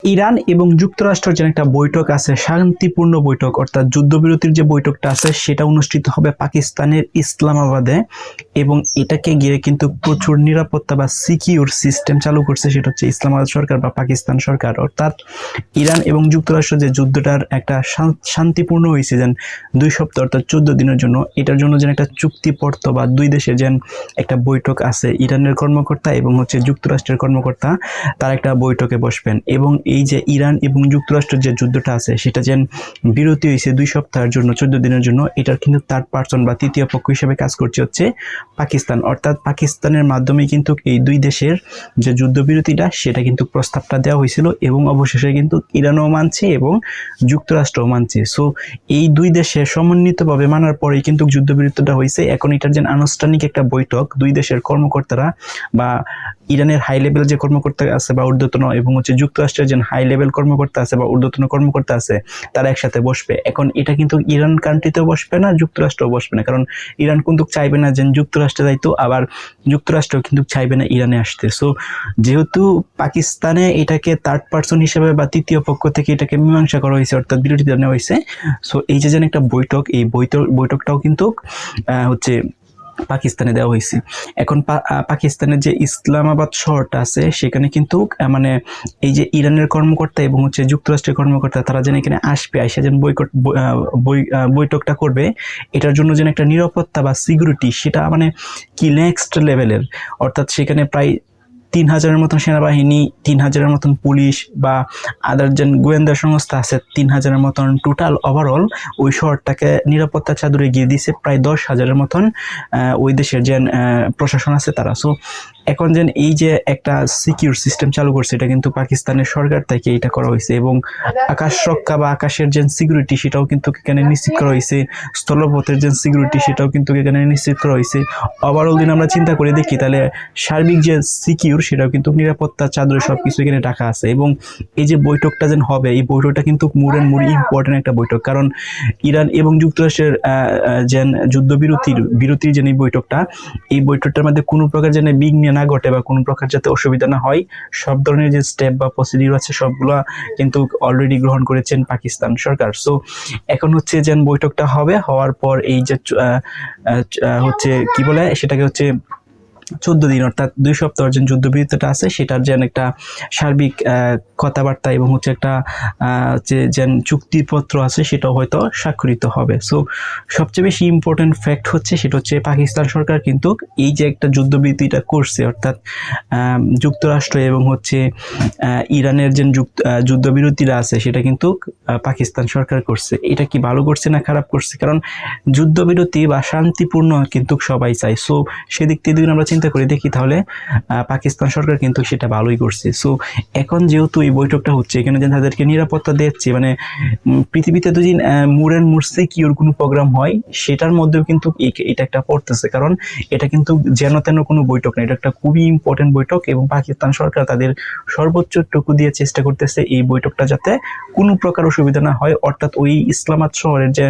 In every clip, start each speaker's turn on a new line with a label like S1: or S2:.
S1: Iran এবং যুক্তরাষ্ট্রের যে একটা বৈঠক আছে, শান্তিপূর্ণ বৈঠক অর্থাৎ যুদ্ধবিরতির যে বৈঠকটা আছে সেটা অনুষ্ঠিত হবে পাকিস্তানের ইসলামাবাদে। এবং এটাকে ঘিরে কিন্তু প্রচুর নিরাপত্তা বা সিকিউর সিস্টেম চালু করছে, সেটা হচ্ছে ইসলামাবাদ সরকার বা পাকিস্তান সরকার। অর্থাৎ ইরান এবং যুক্তরাষ্ট্র যে যুদ্ধটার একটা শান্তিপূর্ণ হয়েছে যেন 2 সপ্তাহ অর্থাৎ 14 দিনের জন্য, এটার জন্য যেন একটা চুক্তিপত্র বা দুই দেশের যেন একটা বৈঠক আছে, ইরানের কর্মকর্তা এবং হচ্ছে যুক্তরাষ্ট্রের কর্মকর্তা তারা একটা বৈঠকে বসবেন। এবং এই যে ইরান এবং যুক্তরাষ্ট্রের যে যুদ্ধটা আছে সেটা যেন বিরতি হয়েছে 2 সপ্তাহের জন্য, 14 দিনের জন্য, এটার কিন্তু থার্ড পার্সন বা তৃতীয় পক্ষ হিসেবে কাজ করছে হচ্ছে পাকিস্তান। অর্থাৎ পাকিস্তানের মাধ্যমে কিন্তু এই দুই দেশের যে যুদ্ধবিরতিটা সেটা কিন্তু প্রস্তাবটা দেওয়া হয়েছিল এবং অবশেষে কিন্তু ইরানও মানছে এবং যুক্তরাষ্ট্রও মানছে। সো এই দুই দেশে সমন্বিতভাবে মানার পরেই কিন্তু যুদ্ধবিরতিটা হয়েছে। এখন এটার যে আনুষ্ঠানিক একটা বৈঠক, দুই দেশের কর্মকর্তারা বা ইরানের হাই লেভেল যে কর্মকর্তা আছে বা ঊর্ধ্বতন এবং হচ্ছে যুক্তরাষ্ট্রের যে হাই লেভেল কর্মকর্তা আছে বা ঊর্ধ্বতন কর্মকর্তা আছে তারা একসাথে বসবে। এখন এটা কিন্তু ইরান কান্ট্রিতেও বসবে না, যুক্তরাষ্ট্রও বসবে না, কারণ ইরান কিন্তু চাইবে না যে যুক্তরাষ্ট্রে যাইতো, আবার যুক্তরাষ্ট্র কিন্তু চাইবে না ইরানে আসতে। সো যেহেতু পাকিস্তানে এটাকে থার্ড পার্সন হিসেবে বা তৃতীয় পক্ষ থেকে এটাকে মীমাংসা করা হয়েছে অর্থাৎ বিরোধিতা নেওয়া হয়েছে। সো এই যে একটা বৈঠক, এই বৈঠকটাও কিন্তু হচ্ছে পাকিস্তানে দেওয়া হয়েছে। এখন পাকিস্তানের যে ইসলামাবাদ শহরটা আছে সেখানে কিন্তু মানে এই যে ইরানের কর্মকর্তা এবং হচ্ছে যুক্তরাষ্ট্রের কর্মকর্তা তারা যেন এখানে আসবে, আইসা যেন বৈঠকটা করবে, এটার জন্য যেন একটা নিরাপত্তা বা সিকিউরিটি সেটা মানে কি নেক্সট লেভেলের। অর্থাৎ সেখানে প্রায় 3000-এর মতন সেনাবাহিনী, 3000-এর মতন পুলিশ বা আদার যে গোয়েন্দা সংস্থা আছে 3000-এর মতন টোটাল ওভারঅল ওই শহরটাকে নিরাপত্তা চাদরে গিয়ে দিছে প্রায় 10,000-এর মতন ওই দেশের যে প্রশাসন আছে তারা। সো এখন যেন এই যে একটা সিকিউর সিস্টেম চালু করছে এটা কিন্তু পাকিস্তানের সরকার থেকে এটা করা হয়েছে। এবং আকাশ রক্ষা বা আকাশের যে সিকিউরিটি সেটাও কিন্তু এখানে নিশ্চিত করা হয়েছে, স্থলপথের যে সিকিউরিটি সেটাও কিন্তু এখানে নিশ্চিত করা হয়েছে। ওভারঅল দিন আমরা চিন্তা করে দেখি তাহলে সার্বিক যে সিকিউর সেটাও কিন্তু নিরাপত্তা চাদরে সবকিছু এখানে রাখা আছে। এবং এই যে বৈঠকটা যেন হবে, এই বৈঠকটা কিন্তু মোর ইম্পর্টেন্ট একটা বৈঠক, কারণ ইরান এবং যুক্তরাষ্ট্রের যে বিরতির যে বৈঠকটা, এই বৈঠকটার মধ্যে কোনো প্রকার যেন বিঘ্ন না ঘটে বা কোনো প্রকার যাতে অসুবিধা না হয়, সব ধরনের যে স্টেপ বা প্রসিডিউর আছে সবগুলা কিন্তু অলরেডি গ্রহণ করেছেন পাকিস্তান সরকার। সো এখন হচ্ছে যে বৈঠকটা হবে, হওয়ার পর এই যে হচ্ছে কি বলে সেটাকে হচ্ছে 14 দিন অর্থাৎ 2 সপ্তাহ যে যুদ্ধবিরতিটা আছে সেটার যেন একটা সার্বিক কথাবার্তা এবং হচ্ছে একটা যে চুক্তিপত্র আছে সেটাও হয়তো স্বাক্ষরিত হবে। সো সবচেয়ে বেশি ইম্পর্টেন্ট ফ্যাক্ট হচ্ছে সেটা হচ্ছে পাকিস্তান সরকার কিন্তু এই যে একটা যুদ্ধবিরতিটা করছে অর্থাৎ যুক্তরাষ্ট্র এবং হচ্ছে ইরানের যে যুদ্ধবিরতিটা আছে সেটা কিন্তু পাকিস্তান সরকার করছে। এটা কি ভালো করছে না খারাপ করছে? কারণ যুদ্ধবিরতি বা শান্তিপূর্ণ কিন্তু সবাই চায়। সো সেদিক থেকে আমরা চিন্তা করে দেখি তাহলে পাকিস্তান সরকার কিন্তু সেটা ভালোই করছে। সো এখন যেহেতু এই বৈঠকটা হচ্ছে এখানে যে তাদেরকে নিরাপত্তা দিচ্ছে, মানে পৃথিবীতে দুদিন মুর সিকিউর কোনো প্রোগ্রাম হয় সেটার মধ্যেও কিন্তু এটা একটা পড়তেছে, কারণ এটা কিন্তু যেন তেন কোনো বৈঠক না, এটা একটা খুবই ইম্পর্টেন্ট বৈঠক। এবং পাকিস্তান সরকার তাদের সর্বোচ্চটুকু দিয়ে চেষ্টা করতেছে এই বৈঠকটা যাতে কোনো প্রকার অসুবিধা না হয়। অর্থাৎ ওই ইসলামাবাদ শহরের যে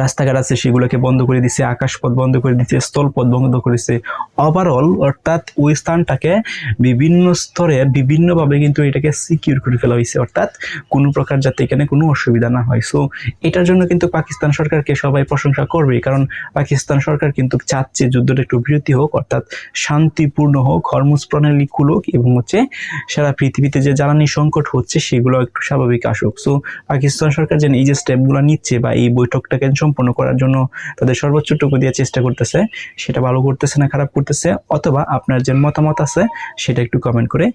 S1: রাস্তাঘাট আছে সেগুলোকে বন্ধ করে দিছে, আকাশপথ বন্ধ করে দিচ্ছে, স্থলপথ বন্ধ করেছে। ওভারঅল অর্থাৎ ওই স্থানটাকে বিভিন্ন স্তরে বিভিন্নভাবে কিন্তু এটাকে সিকিউর করে ফেলা হয়েছে, অর্থাৎ কোনো প্রকার যাতে এখানে কোনো অসুবিধা না হয়। সো এটার জন্য কিন্তু পাকিস্তান সরকারকে সবাই প্রশংসা করবে, কারণ পাকিস্তান সরকার কিন্তু চাচ্ছে যুদ্ধটা একটু বিরতি হোক, অর্থাৎ শান্তিপূর্ণ হোক, হরমুজ প্রণালী খুলুক এবং হচ্ছে সারা পৃথিবীতে যে জ্বালানি সংকট হচ্ছে সেগুলো একটু স্বাভাবিক আসুক। সো পাকিস্তান সরকার যেন এই যে স্টেপগুলো নিচ্ছে বা এই বৈঠকটাকে সম্পন্ন করার জন্য তাদের সর্বোচ্চটুকু দিয়ে চেষ্টা করতেছে, সেটা ভালো করতেছে না খারাপ করতেছে, অথবা আপনার যে মতামত আছে সেটা একটু কমেন্ট করে